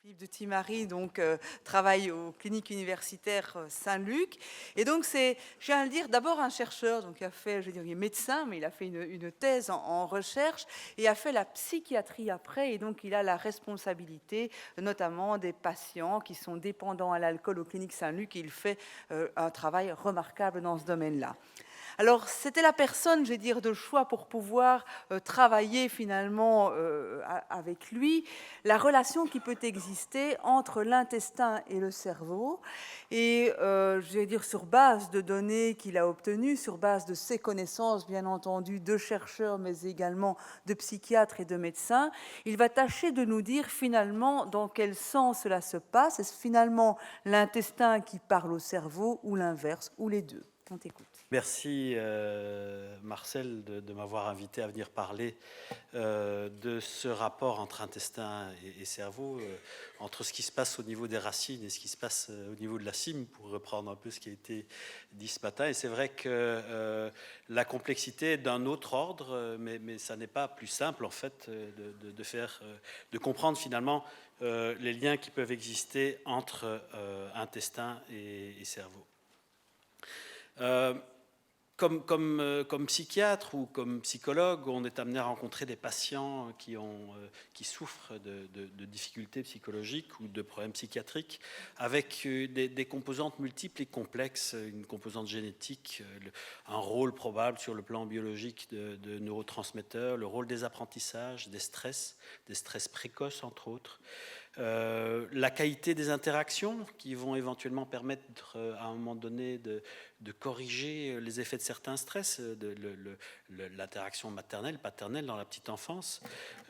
Philippe de Timary travaille aux cliniques universitaires Saint-Luc. Et donc c'est, je viens de le dire, d'abord un chercheur, donc il a fait, je veux dire, il est médecin, mais il a fait une thèse en recherche et a fait la psychiatrie après. Et donc il a la responsabilité notamment des patients qui sont dépendants à l'alcool aux cliniques Saint-Luc. Et il fait un travail remarquable dans ce domaine-là. Alors, c'était la personne, je vais dire, de choix pour pouvoir travailler finalement avec lui, la relation qui peut exister entre l'intestin et le cerveau. Et je vais dire, sur base de données qu'il a obtenues, sur base de ses connaissances, bien entendu, de chercheurs, mais également de psychiatres et de médecins, il va tâcher de nous dire finalement dans quel sens cela se passe. Est-ce finalement l'intestin qui parle au cerveau ou l'inverse, ou les deux? On t'écoute. Merci Marcel de m'avoir invité à venir parler de ce rapport entre intestin et cerveau, entre ce qui se passe au niveau des racines et ce qui se passe au niveau de la cime, pour reprendre un peu ce qui a été dit ce matin. Et c'est vrai que la complexité est d'un autre ordre, mais ça n'est pas plus simple en fait de comprendre finalement les liens qui peuvent exister entre intestin et cerveau. Comme psychiatre ou comme psychologue, on est amené à rencontrer des patients qui souffrent de difficultés psychologiques ou de problèmes psychiatriques avec des composantes multiples et complexes, une composante génétique, un rôle probable sur le plan biologique de neurotransmetteurs, le rôle des apprentissages, des stress précoces entre autres. La qualité des interactions qui vont éventuellement permettre à un moment donné de corriger les effets de certains stress, l'interaction maternelle, paternelle dans la petite enfance,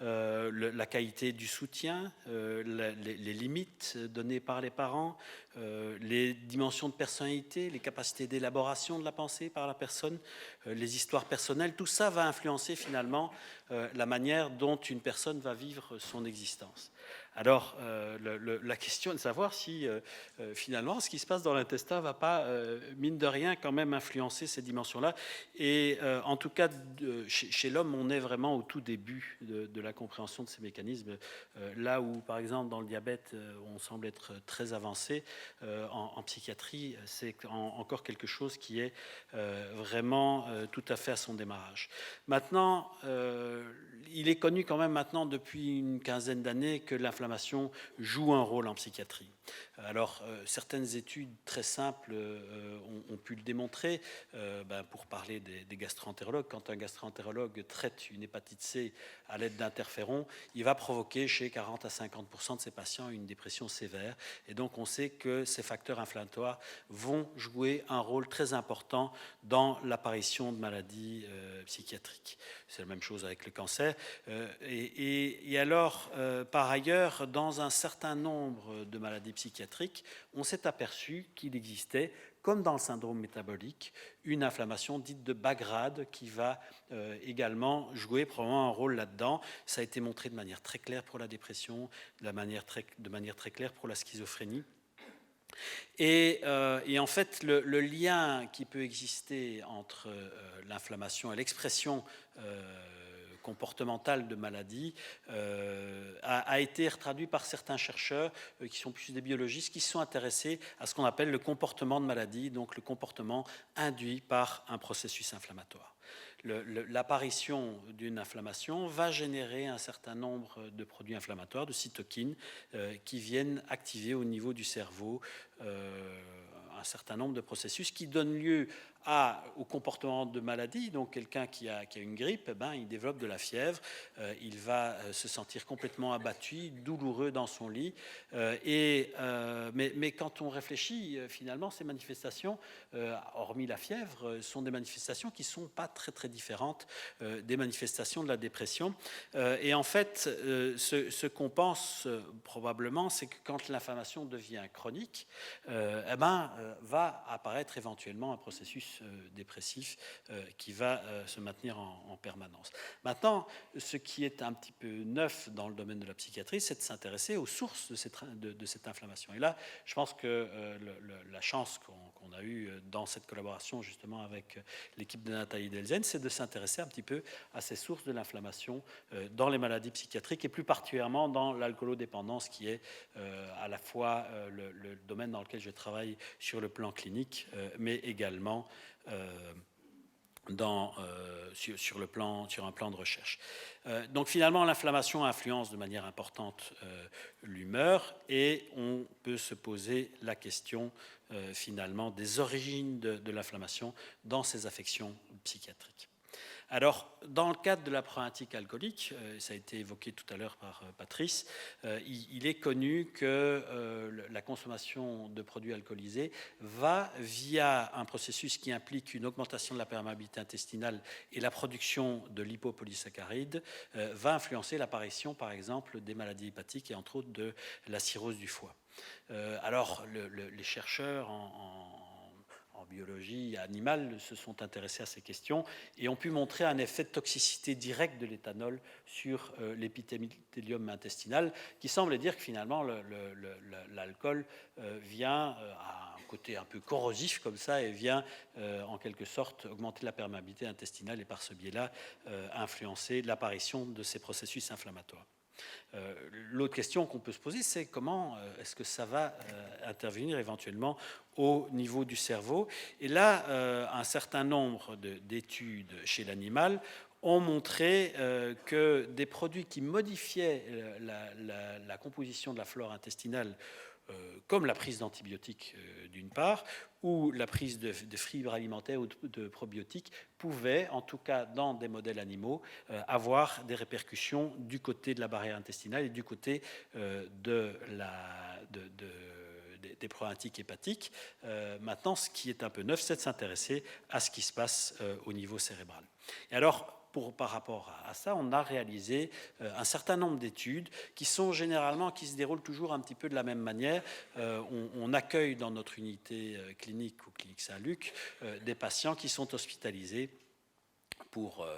la qualité du soutien, les limites données par les parents, les dimensions de personnalité, les capacités d'élaboration de la pensée par la personne, les histoires personnelles, tout ça va influencer finalement la manière dont une personne va vivre son existence. Alors, la question est de savoir si finalement ce qui se passe dans l'intestin ne va pas, mine de rien, quand même influencer ces dimensions-là. Et en tout cas, chez l'homme, on est vraiment au tout début de la compréhension de ces mécanismes. Là où, par exemple, dans le diabète, on semble être très avancé, en psychiatrie, c'est encore quelque chose qui est vraiment tout à fait à son démarrage. Maintenant, il est connu quand même maintenant depuis une quinzaine d'années que l'inflammation joue un rôle en psychiatrie. Alors, certaines études très simples ont pu le démontrer. Pour parler des gastro-entérologues, quand un gastro-entérologue traite une hépatite C à l'aide d'interférons, il va provoquer chez 40 à 50% de ses patients une dépression sévère. Et donc, on sait que ces facteurs inflammatoires vont jouer un rôle très important dans l'apparition de maladies psychiatriques. C'est la même chose avec le cancer. Et alors, par ailleurs, dans un certain nombre de maladies psychiatriques, on s'est aperçu qu'il existait, comme dans le syndrome métabolique, une inflammation dite de bas grade qui va également jouer probablement un rôle là-dedans. Ça a été montré de manière très claire pour la dépression, de manière très claire pour la schizophrénie. Et en fait, le lien qui peut exister entre l'inflammation et l'expression comportementale de maladies a été traduit par certains chercheurs qui sont plus des biologistes, qui sont intéressés à ce qu'on appelle le comportement de maladie, donc le comportement induit par un processus inflammatoire. L'apparition d'une inflammation va générer un certain nombre de produits inflammatoires, de cytokines, qui viennent activer au niveau du cerveau un certain nombre de processus qui donnent lieu au comportement de maladie. Donc quelqu'un qui a une grippe, il développe de la fièvre, il va se sentir complètement abattu, douloureux dans son lit. Mais quand on réfléchit, finalement, ces manifestations, hormis la fièvre, sont des manifestations qui ne sont pas très très différentes des manifestations de la dépression. Et en fait, ce qu'on pense probablement, c'est que quand l'inflammation devient chronique, va apparaître éventuellement un processus dépressif qui va se maintenir en permanence. Maintenant, ce qui est un petit peu neuf dans le domaine de la psychiatrie, c'est de s'intéresser aux sources de cette inflammation. Et là, je pense que la chance qu'on qu'on a eu dans cette collaboration justement avec l'équipe de Nathalie Delzen, c'est de s'intéresser un petit peu à ces sources de l'inflammation dans les maladies psychiatriques et plus particulièrement dans l'alcoolodépendance qui est à la fois le domaine dans lequel je travaille sur le plan clinique, mais également sur un plan de recherche. Donc finalement, l'inflammation influence de manière importante l'humeur et on peut se poser la question finalement des origines de l'inflammation dans ces affections psychiatriques. Alors, dans le cadre de la problématique alcoolique, ça a été évoqué tout à l'heure par Patrice, il est connu que la consommation de produits alcoolisés va, via un processus qui implique une augmentation de la perméabilité intestinale et la production de lipopolysaccharides, va influencer l'apparition, par exemple, des maladies hépatiques et entre autres de la cirrhose du foie. Alors, les chercheurs en biologie animale se sont intéressés à ces questions et ont pu montrer un effet de toxicité direct de l'éthanol sur l'épithélium intestinal qui semble dire que finalement l'alcool vient à un côté un peu corrosif comme ça et vient en quelque sorte augmenter la perméabilité intestinale et par ce biais-là influencer l'apparition de ces processus inflammatoires. L'autre question qu'on peut se poser, c'est comment est-ce que ça va intervenir éventuellement au niveau du cerveau. Et là, un certain nombre d'études chez l'animal ont montré que des produits qui modifiaient la composition de la flore intestinale, comme la prise d'antibiotiques d'une part, ou la prise de fibres alimentaires ou de probiotiques, pouvaient, en tout cas dans des modèles animaux, avoir des répercussions du côté de la barrière intestinale et du côté des problématiques hépatiques. Maintenant, ce qui est un peu neuf, c'est de s'intéresser à ce qui se passe au niveau cérébral. Et alors, par rapport à ça, on a réalisé un certain nombre d'études qui se déroulent toujours un petit peu de la même manière. On accueille dans notre unité clinique ou clinique Saint-Luc des patients qui sont hospitalisés pour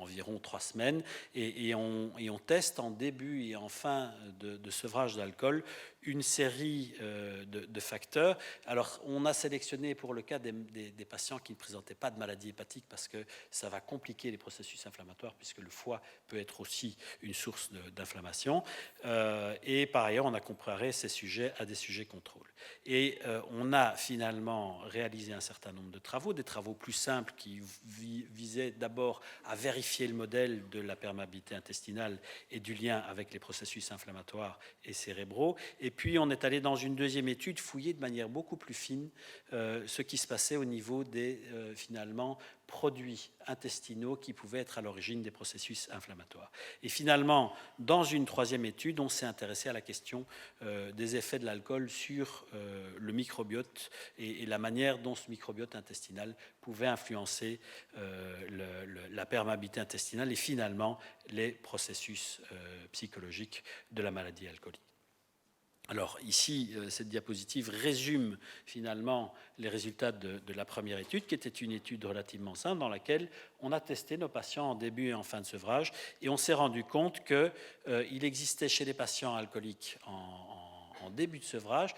environ 3 semaines et on teste en début et en fin de sevrage d'alcool une série de facteurs. Alors, on a sélectionné pour le cas des patients qui ne présentaient pas de maladie hépatique parce que ça va compliquer les processus inflammatoires puisque le foie peut être aussi une source d'inflammation. Et par ailleurs, on a comparé ces sujets à des sujets contrôle. Et on a finalement réalisé un certain nombre de travaux, des travaux plus simples qui visaient d'abord à vérifier le modèle de la perméabilité intestinale et du lien avec les processus inflammatoires et cérébraux. Et puis, on est allé dans une deuxième étude fouiller de manière beaucoup plus fine ce qui se passait au niveau des, finalement, produits intestinaux qui pouvaient être à l'origine des processus inflammatoires. Et finalement, dans une troisième étude, on s'est intéressé à la question des effets de l'alcool sur le microbiote et la manière dont ce microbiote intestinal pouvait influencer la perméabilité intestinale et finalement les processus psychologiques de la maladie alcoolique. Alors ici, cette diapositive résume finalement les résultats de la première étude, qui était une étude relativement simple dans laquelle on a testé nos patients en début et en fin de sevrage et on s'est rendu compte qu'il existait chez les patients alcooliques en début de sevrage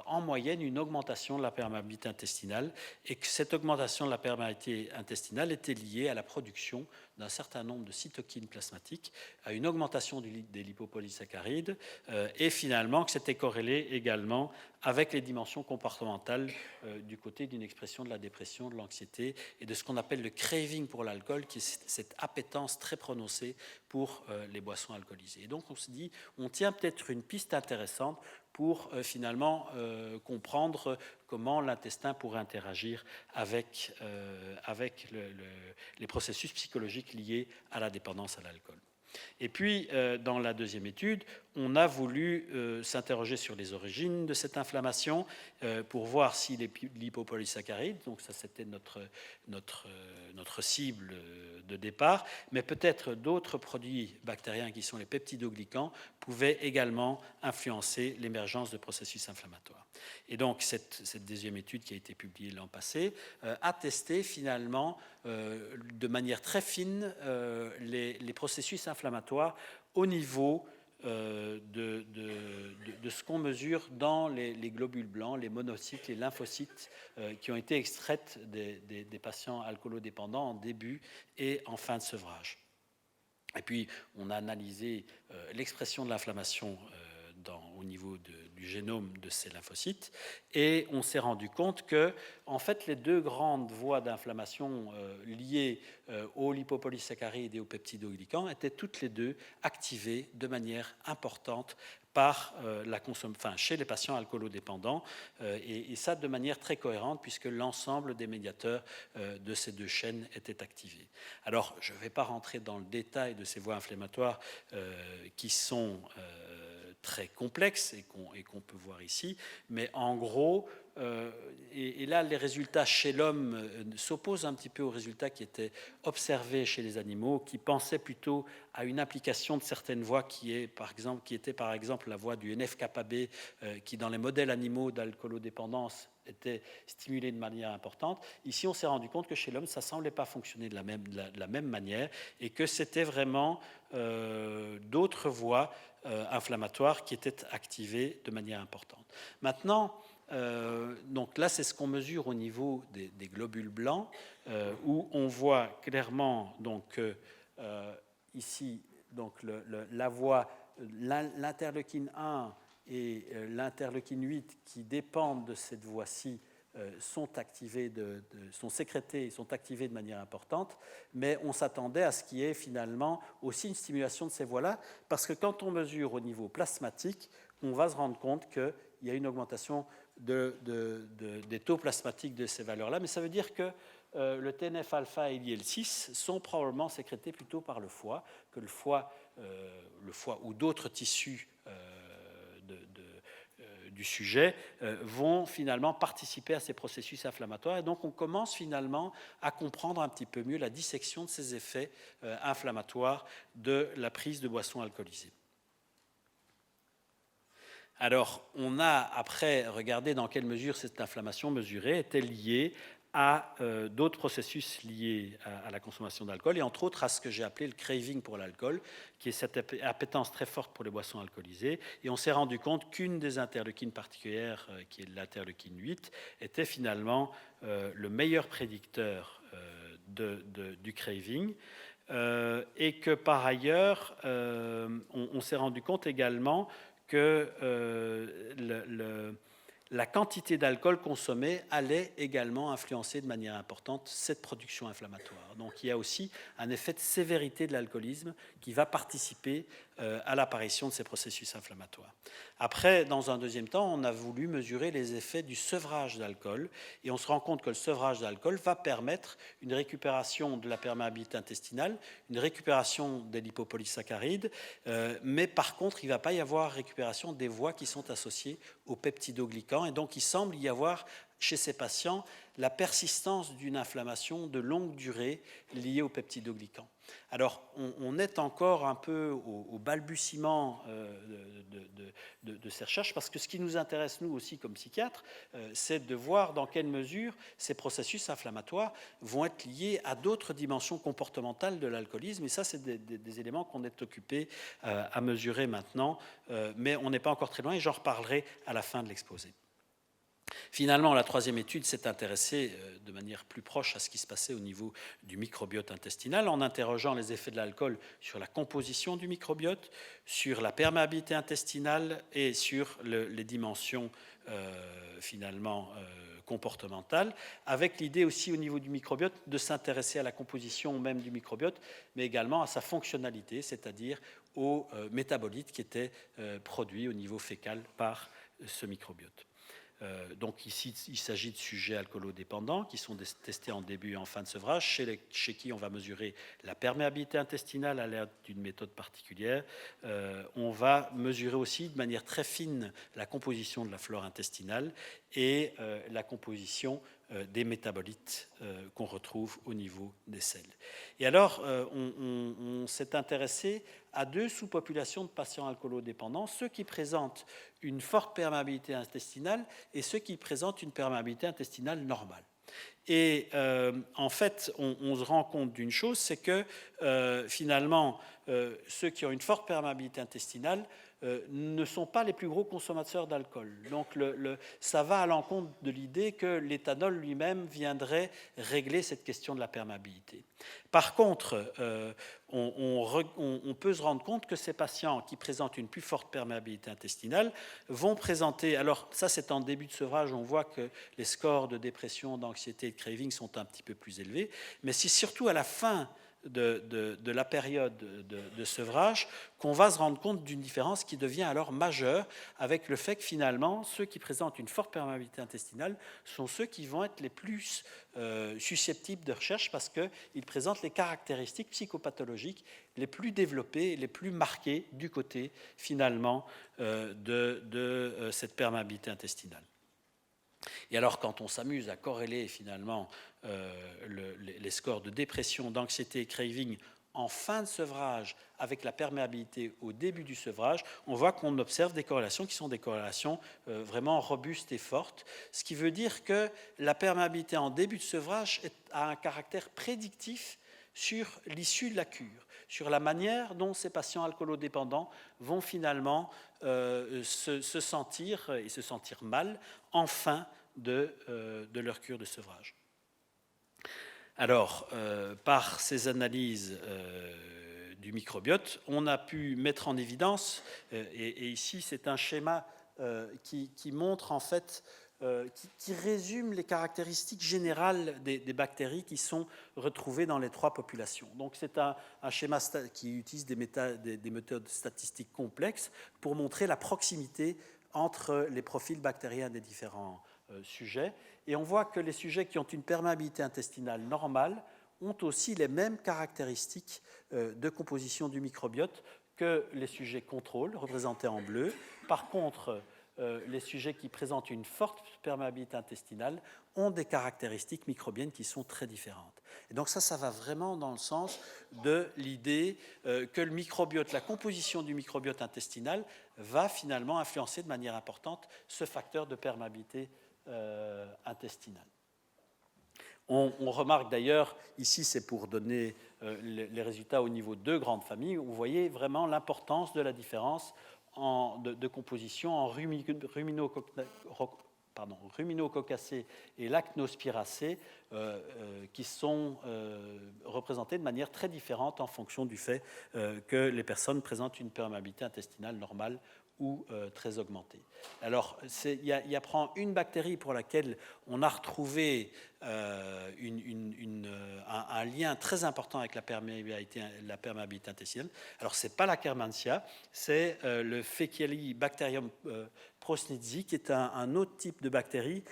en moyenne une augmentation de la perméabilité intestinale et que cette augmentation de la perméabilité intestinale était liée à la production d'un certain nombre de cytokines plasmatiques, à une augmentation des lipopolysaccharides et finalement que c'était corrélé également avec les dimensions comportementales du côté d'une expression de la dépression, de l'anxiété et de ce qu'on appelle le craving pour l'alcool, qui est cette appétence très prononcée pour les boissons alcoolisées. Et donc on se dit, on tient peut-être une piste intéressante pour finalement comprendre comment l'intestin pourrait interagir avec les processus psychologiques liés à la dépendance à l'alcool. Et puis, dans la deuxième étude, on a voulu s'interroger sur les origines de cette inflammation pour voir si les lipopolysaccharides, donc ça c'était notre cible de départ, mais peut-être d'autres produits bactériens qui sont les peptidoglycans pouvaient également influencer l'émergence de processus inflammatoires. Et donc cette deuxième étude qui a été publiée l'an passé a testé finalement de manière très fine les processus inflammatoires au niveau de ce qu'on mesure dans les globules blancs, les monocytes, les lymphocytes qui ont été extraites des patients alcoolodépendants en début et en fin de sevrage. Et puis, on a analysé l'expression de l'inflammation au niveau du génome de ces lymphocytes, et on s'est rendu compte que, en fait, les deux grandes voies d'inflammation liées aux lipopolysaccharides et aux peptidoglycans étaient toutes les deux activées de manière importante par chez les patients alcoolodépendants, et ça de manière très cohérente, puisque l'ensemble des médiateurs de ces deux chaînes étaient activés. Alors, je ne vais pas rentrer dans le détail de ces voies inflammatoires qui sont très complexes et qu'on peut voir ici, mais en gros, et là les résultats chez l'homme s'opposent un petit peu aux résultats qui étaient observés chez les animaux, qui pensaient plutôt à une application de certaines voies qui était par exemple la voie du NF-κB, qui dans les modèles animaux d'alcoolodépendance était stimulée de manière importante. Ici, on s'est rendu compte que chez l'homme, ça ne semblait pas fonctionner de la même manière, et que c'était vraiment d'autres voies inflammatoires qui étaient activées de manière importante. Maintenant, donc là, c'est ce qu'on mesure au niveau des globules blancs, où on voit clairement donc, ici donc la voie, l'interleukine 1 et l'interleukine 8 qui dépendent de cette voie-ci sont sécrétés, sont activés de manière importante, mais on s'attendait à ce qu'il y ait finalement aussi une stimulation de ces voies-là, parce que quand on mesure au niveau plasmatique, on va se rendre compte qu'il y a une augmentation des taux plasmatiques de ces valeurs-là, mais ça veut dire que le TNF-alpha et l'IL-6 sont probablement sécrétés plutôt par le foie, que le foie ou d'autres tissus du sujet vont finalement participer à ces processus inflammatoires. Et donc on commence finalement à comprendre un petit peu mieux la dissection de ces effets inflammatoires de la prise de boissons alcoolisées. Alors, on a après regardé dans quelle mesure cette inflammation mesurée était liée à d'autres processus liés à la consommation d'alcool, et entre autres à ce que j'ai appelé le craving pour l'alcool, qui est cette appétence très forte pour les boissons alcoolisées. Et on s'est rendu compte qu'une des interleukines particulières, qui est l'interleukine 8, était finalement le meilleur prédicteur du craving. Et que par ailleurs, on s'est rendu compte également que la quantité d'alcool consommée allait également influencer de manière importante cette production inflammatoire. Donc il y a aussi un effet de sévérité de l'alcoolisme qui va participer à l'apparition de ces processus inflammatoires. Après, dans un deuxième temps, on a voulu mesurer les effets du sevrage d'alcool, et on se rend compte que le sevrage d'alcool va permettre une récupération de la perméabilité intestinale, une récupération des lipopolysaccharides, mais par contre, il ne va pas y avoir récupération des voies qui sont associées aux peptidoglycans, et donc il semble y avoir chez ces patients la persistance d'une inflammation de longue durée liée aux peptidoglycans. Alors, on est encore un peu au balbutiement de ces recherches, parce que ce qui nous intéresse, nous aussi, comme psychiatres, c'est de voir dans quelle mesure ces processus inflammatoires vont être liés à d'autres dimensions comportementales de l'alcoolisme, et ça, c'est des éléments qu'on est occupé à mesurer maintenant, mais on n'est pas encore très loin, et j'en reparlerai à la fin de l'exposé. Finalement, la troisième étude s'est intéressée de manière plus proche à ce qui se passait au niveau du microbiote intestinal, en interrogeant les effets de l'alcool sur la composition du microbiote, sur la perméabilité intestinale et sur les dimensions finalement comportementales, avec l'idée aussi au niveau du microbiote de s'intéresser à la composition même du microbiote, mais également à sa fonctionnalité, c'est-à-dire aux métabolites qui étaient produits au niveau fécal par ce microbiote. Donc ici, il s'agit de sujets alcoolodépendants qui sont testés en début et en fin de sevrage, chez qui on va mesurer la perméabilité intestinale à l'aide d'une méthode particulière. On va mesurer aussi de manière très fine la composition de la flore intestinale et la composition des métabolites qu'on retrouve au niveau des selles. Et alors, on s'est intéressé à deux sous-populations de patients alcoolodépendants, ceux qui présentent une forte perméabilité intestinale et ceux qui présentent une perméabilité intestinale normale. Et en fait, on se rend compte d'une chose, c'est que finalement, ceux qui ont une forte perméabilité intestinale ne sont pas les plus gros consommateurs d'alcool. Donc ça va à l'encontre de l'idée que l'éthanol lui-même viendrait régler cette question de la perméabilité. Par contre, on peut se rendre compte que ces patients qui présentent une plus forte perméabilité intestinale vont présenter, alors ça c'est en début de sevrage, on voit que les scores de dépression, d'anxiété et de craving sont un petit peu plus élevés, mais c'est surtout à la fin de la période de sevrage qu'on va se rendre compte d'une différence qui devient alors majeure avec le fait que finalement ceux qui présentent une forte perméabilité intestinale sont ceux qui vont être les plus susceptibles de recherche parce qu'ils présentent les caractéristiques psychopathologiques les plus développées, les plus marquées du côté finalement de cette perméabilité intestinale. Et alors, quand on s'amuse à corréler finalement les scores de dépression, d'anxiété et craving en fin de sevrage avec la perméabilité au début du sevrage, on voit qu'on observe des corrélations qui sont des corrélations vraiment robustes et fortes, ce qui veut dire que la perméabilité en début de sevrage a un caractère prédictif sur l'issue de la cure, sur la manière dont ces patients alcoolodépendants vont finalement se sentir et se sentir mal en fin de leur cure de sevrage. Alors, par ces analyses du microbiote, on a pu mettre en évidence, et ici c'est un schéma qui montre en fait, qui résume les caractéristiques générales des bactéries qui sont retrouvées dans les trois populations. Donc c'est un schéma qui utilise des méthodes statistiques complexes pour montrer la proximité entre les profils bactériens des différents sujets. Et on voit que les sujets qui ont une perméabilité intestinale normale ont aussi les mêmes caractéristiques de composition du microbiote que les sujets contrôle, représentés en bleu. Par contre, les sujets qui présentent une forte perméabilité intestinale ont des caractéristiques microbiennes qui sont très différentes. Et donc ça va vraiment dans le sens de l'idée que le microbiote, la composition du microbiote intestinal va finalement influencer de manière importante ce facteur de perméabilité intestinale. On remarque d'ailleurs, ici c'est pour donner les résultats au niveau de deux grandes familles, vous voyez vraiment l'importance de la différence de composition en ruminococacées et lacnospiracées qui sont représentées de manière très différente en fonction du fait que les personnes présentent une perméabilité intestinale normale ou très augmentée. Alors, il y a une bactérie pour laquelle on a retrouvé un lien très important avec la perméabilité intestinale. Alors, ce n'est pas la Kermansia, c'est le Faecalibacterium prosnitzi, qui est un autre type de bactérie,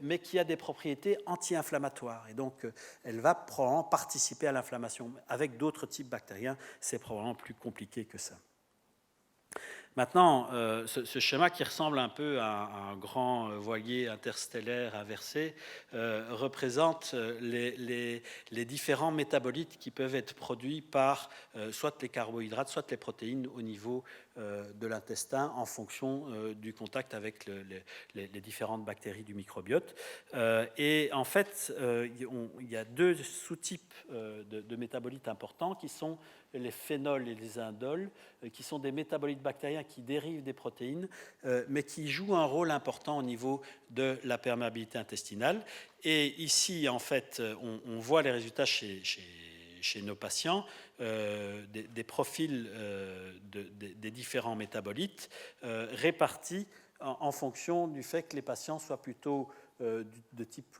mais qui a des propriétés anti-inflammatoires. Et donc, elle va probablement participer à l'inflammation. Avec d'autres types bactériens, c'est probablement plus compliqué que ça. Maintenant, ce schéma qui ressemble un peu à un grand voilier interstellaire inversé représente les différents métabolites qui peuvent être produits par soit les carbohydrates, soit les protéines au niveau de l'intestin en fonction du contact avec les différentes bactéries du microbiote. Et en fait, il y a deux sous-types de métabolites importants qui sont les phénols et les indoles, qui sont des métabolites bactériens qui dérivent des protéines, mais qui jouent un rôle important au niveau de la perméabilité intestinale. Et ici, en fait, on voit les résultats chez nos patients, des profils des différents métabolites répartis en fonction du fait que les patients soient plutôt de type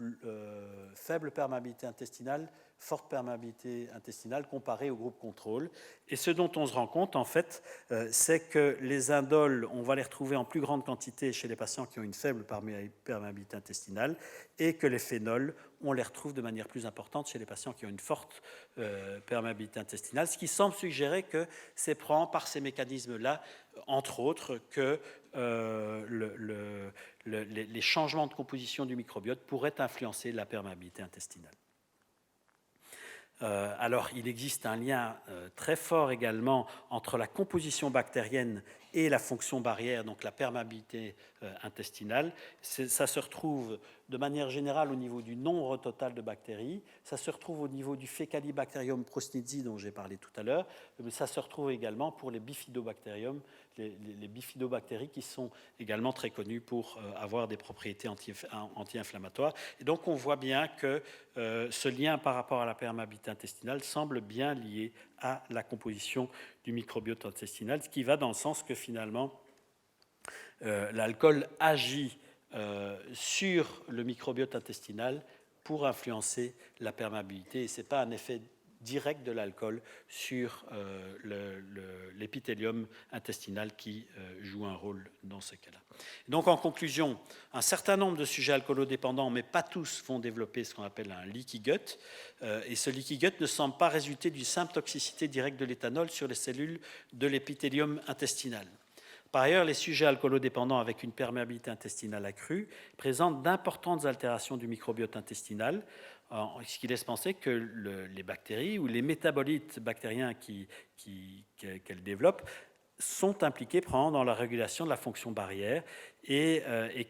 faible perméabilité intestinale, forte perméabilité intestinale comparée au groupe contrôle. Et ce dont on se rend compte, en fait, c'est que les indoles, on va les retrouver en plus grande quantité chez les patients qui ont une faible perméabilité intestinale, et que les phénols, on les retrouve de manière plus importante chez les patients qui ont une forte perméabilité intestinale, ce qui semble suggérer que c'est probablement par ces mécanismes-là, entre autres, que les changements de composition du microbiote pourraient influencer la perméabilité intestinale. Alors, il existe un lien très fort également entre la composition bactérienne et la fonction barrière, donc la perméabilité intestinale. Ça se retrouve de manière générale au niveau du nombre total de bactéries, ça se retrouve au niveau du Faecalibacterium prausnitzii dont j'ai parlé tout à l'heure, mais ça se retrouve également pour les bifidobacterium, les bifidobactéries qui sont également très connues pour avoir des propriétés anti-inflammatoires. Et donc on voit bien que ce lien par rapport à la perméabilité intestinale semble bien lié à la composition du microbiote intestinal, ce qui va dans le sens que finalement l'alcool agit sur le microbiote intestinal pour influencer la perméabilité. Et ce n'est pas un effet direct de l'alcool sur l'épithélium intestinal qui joue un rôle dans ce cas-là. Donc en conclusion, un certain nombre de sujets alcoolodépendants, mais pas tous, vont développer ce qu'on appelle un leaky gut. Et ce leaky gut ne semble pas résulter d'une simple toxicité directe de l'éthanol sur les cellules de l'épithélium intestinal. Par ailleurs, les sujets alcoolodépendants avec une perméabilité intestinale accrue présentent d'importantes altérations du microbiote intestinal, ce qui laisse penser que les bactéries ou les métabolites bactériens qu'elles développent sont impliqués dans la régulation de la fonction barrière et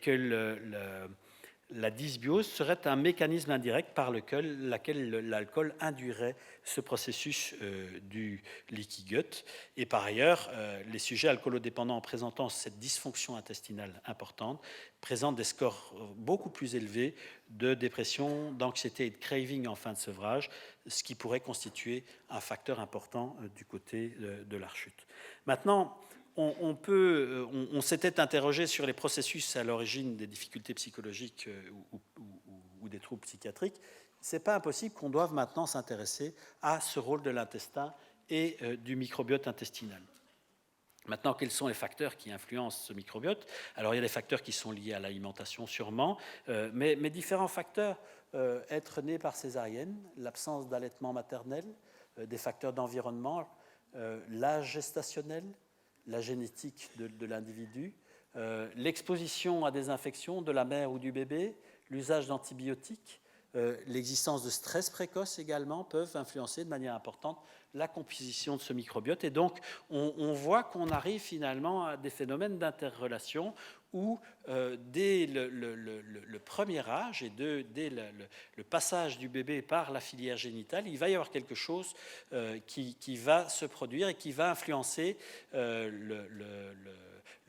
que la dysbiose serait un mécanisme indirect par lequel l'alcool induirait ce processus du leaky gut. Et par ailleurs, les sujets alcoolodépendants présentant cette dysfonction intestinale importante présentent des scores beaucoup plus élevés de dépression, d'anxiété et de craving en fin de sevrage, ce qui pourrait constituer un facteur important du côté de la rechute. Maintenant, on s'était interrogé sur les processus à l'origine des difficultés psychologiques ou des troubles psychiatriques. Ce n'est pas impossible qu'on doive maintenant s'intéresser à ce rôle de l'intestin et du microbiote intestinal. Maintenant, quels sont les facteurs qui influencent ce microbiote? Alors, il y a des facteurs qui sont liés à l'alimentation, sûrement, mais différents facteurs, être né par césarienne, l'absence d'allaitement maternel, des facteurs d'environnement, l'âge gestationnel, la génétique de l'individu, l'exposition à des infections de la mère ou du bébé, l'usage d'antibiotiques, l'existence de stress précoce également peuvent influencer de manière importante la composition de ce microbiote. Et donc, on voit qu'on arrive finalement à des phénomènes d'interrelation où, dès le premier âge et dès le passage du bébé par la filière génitale, il va y avoir quelque chose qui va se produire et qui va influencer le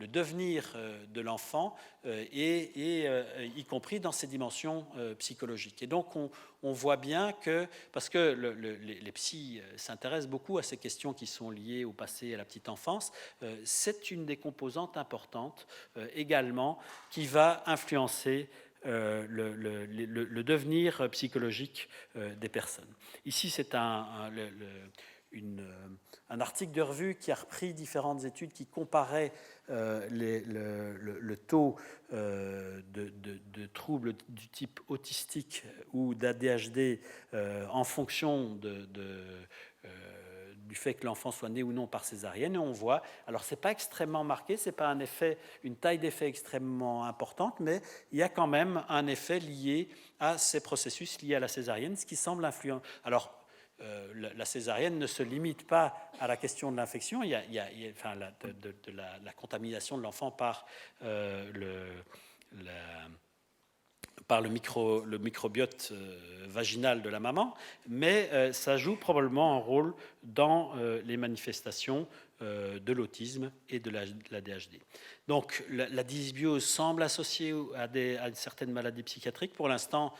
devenir de l'enfant, y compris dans ses dimensions psychologiques. Et donc, on voit bien que, parce que les psys s'intéressent beaucoup à ces questions qui sont liées au passé et à la petite enfance, c'est une des composantes importantes également qui va influencer le devenir psychologique des personnes. Ici, c'est un article de revue qui a repris différentes études qui comparaient le taux de troubles du type autistique ou d'ADHD en fonction du fait que l'enfant soit né ou non par césarienne. Et on voit, alors c'est pas extrêmement marqué, c'est pas une taille d'effet extrêmement importante, mais il y a quand même un effet lié à ces processus liés à la césarienne, ce qui semble influent. Alors, la césarienne ne se limite pas à la question de l'infection, la contamination de l'enfant par le microbiote vaginal de la maman, mais ça joue probablement un rôle dans les manifestations de l'autisme et de l'ADHD. Donc la dysbiose semble associée à certaines maladies psychiatriques. Pour l'instant,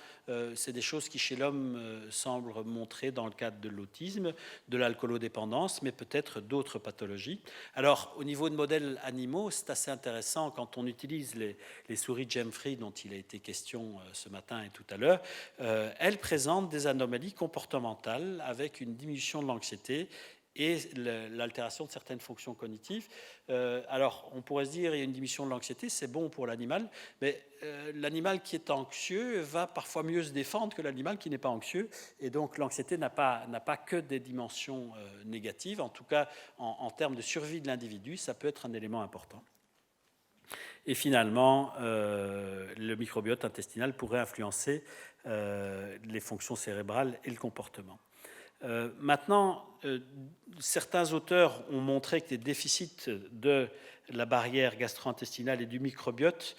c'est des choses qui chez l'homme semblent montrer dans le cadre de l'autisme, de l'alcoolodépendance, mais peut-être d'autres pathologies. Alors au niveau de modèles animaux, c'est assez intéressant quand on utilise les souris Gemfrey dont il a été question ce matin et tout à l'heure. Elles présentent des anomalies comportementales avec une diminution de l'anxiété et l'altération de certaines fonctions cognitives. Alors, on pourrait se dire, il y a une diminution de l'anxiété, c'est bon pour l'animal, mais l'animal qui est anxieux va parfois mieux se défendre que l'animal qui n'est pas anxieux, et donc l'anxiété n'a pas que des dimensions négatives, en tout cas, en termes de survie de l'individu, ça peut être un élément important. Et finalement, le microbiote intestinal pourrait influencer les fonctions cérébrales et le comportement. Maintenant, certains auteurs ont montré que les déficits de la barrière gastro-intestinale et du microbiote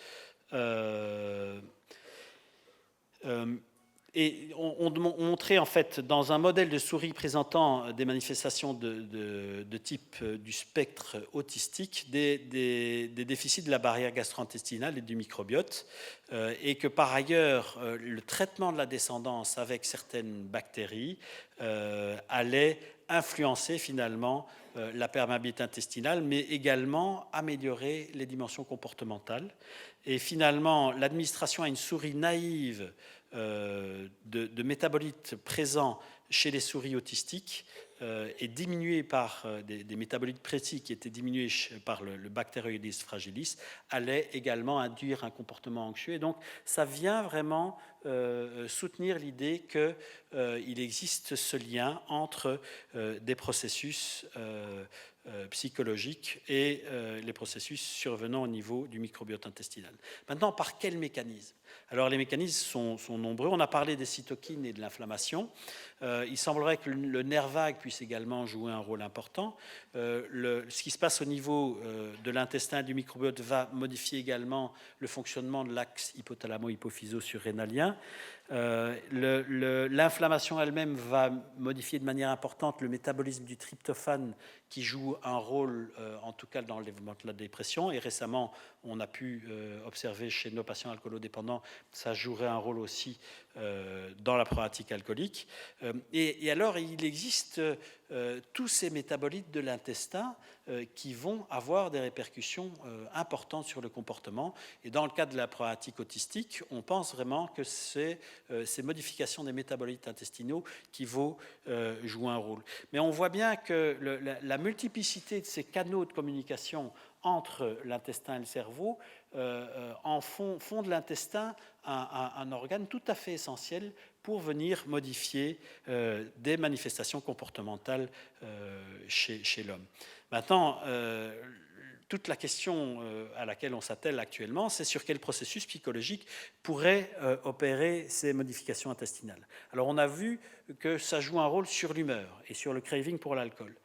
et on montrait en fait dans un modèle de souris présentant des manifestations de type du spectre autistique des déficits de la barrière gastro-intestinale et du microbiote et que par ailleurs le traitement de la descendance avec certaines bactéries allait influencer finalement la perméabilité intestinale mais également améliorer les dimensions comportementales et finalement l'administration à une souris naïve de métabolites présents chez les souris autistiques est diminué par des métabolites précis qui étaient diminués par le Bacteroides fragilis, allait également induire un comportement anxieux. Et donc, ça vient vraiment soutenir l'idée qu'il existe ce lien entre des processus psychologiques et les processus survenant au niveau du microbiote intestinal. Maintenant, par quel mécanisme ? Alors les mécanismes sont nombreux. On a parlé des cytokines et de l'inflammation. Il semblerait que le nerf vague puisse également jouer un rôle important. Ce qui se passe au niveau de l'intestin et du microbiote va modifier également le fonctionnement de l'axe hypothalamo-hypophyso-surrénalien. L'inflammation elle-même va modifier de manière importante le métabolisme du tryptophane qui joue un rôle, en tout cas dans le développement de la dépression. Et récemment, on a pu observer chez nos patients alcoolodépendants, ça jouerait un rôle aussi dans la problématique alcoolique. Et alors, il existe tous ces métabolites de l'intestin qui vont avoir des répercussions importantes sur le comportement. Et dans le cas de la problématique autistique, on pense vraiment que c'est ces modifications des métabolites intestinaux qui vont jouer un rôle. Mais on voit bien que la multiplicité de ces canaux de communication entre l'intestin et le cerveau font de l'intestin un organe tout à fait essentiel pour venir modifier des manifestations comportementales chez l'homme. Maintenant, toute la question à laquelle on s'attelle actuellement, c'est sur quel processus psychologique pourrait opérer ces modifications intestinales. Alors on a vu que ça joue un rôle sur l'humeur et sur le craving pour l'alcool.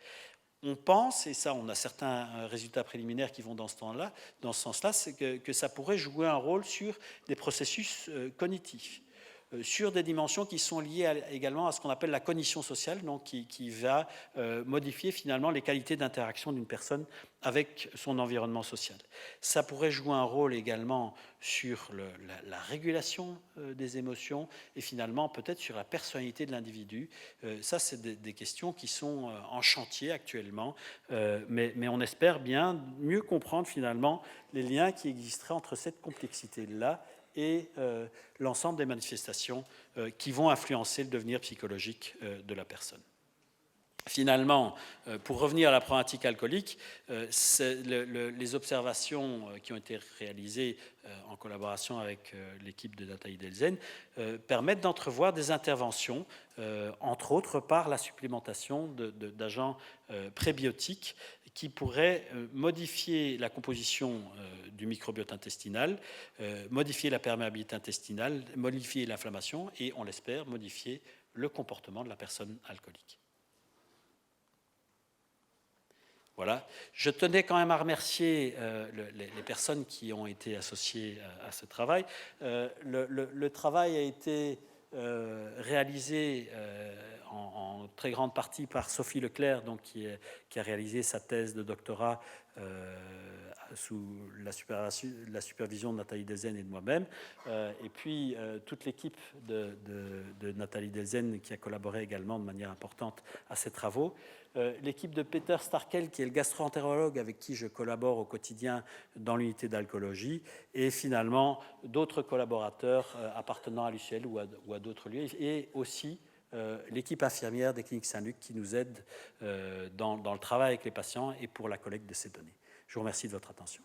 On pense, et ça on a certains résultats préliminaires qui vont dans ce sens-là, c'est que ça pourrait jouer un rôle sur des processus cognitifs, sur des dimensions qui sont liées également à ce qu'on appelle la cognition sociale, donc qui va modifier finalement les qualités d'interaction d'une personne avec son environnement social. Ça pourrait jouer un rôle également sur la régulation des émotions et finalement peut-être sur la personnalité de l'individu. Ça, c'est des questions qui sont en chantier actuellement, mais on espère bien mieux comprendre finalement les liens qui existeraient entre cette complexité-là et l'ensemble des manifestations qui vont influencer le devenir psychologique de la personne. Finalement, pour revenir à la problématique alcoolique, les observations qui ont été réalisées en collaboration avec l'équipe de Nathalie Delzenne permettent d'entrevoir des interventions, entre autres par la supplémentation d'agents prébiotiques qui pourraient modifier la composition du microbiote intestinal, modifier la perméabilité intestinale, modifier l'inflammation et, on l'espère, modifier le comportement de la personne alcoolique. Voilà. Je tenais quand même à remercier les personnes qui ont été associées à ce travail. Le travail a été réalisé en très grande partie par Sophie Leclerc, donc, qui a réalisé sa thèse de doctorat sous la supervision de Nathalie Delzenne et de moi-même, et puis toute l'équipe de Nathalie Delzenne qui a collaboré également de manière importante à ces travaux. L'équipe de Peter Starkel, qui est le gastro-entérologue avec qui je collabore au quotidien dans l'unité d'alcoolologie, et finalement d'autres collaborateurs appartenant à l'UCL ou à d'autres lieux, et aussi l'équipe infirmière des cliniques Saint-Luc qui nous aide dans le travail avec les patients et pour la collecte de ces données. Je vous remercie de votre attention.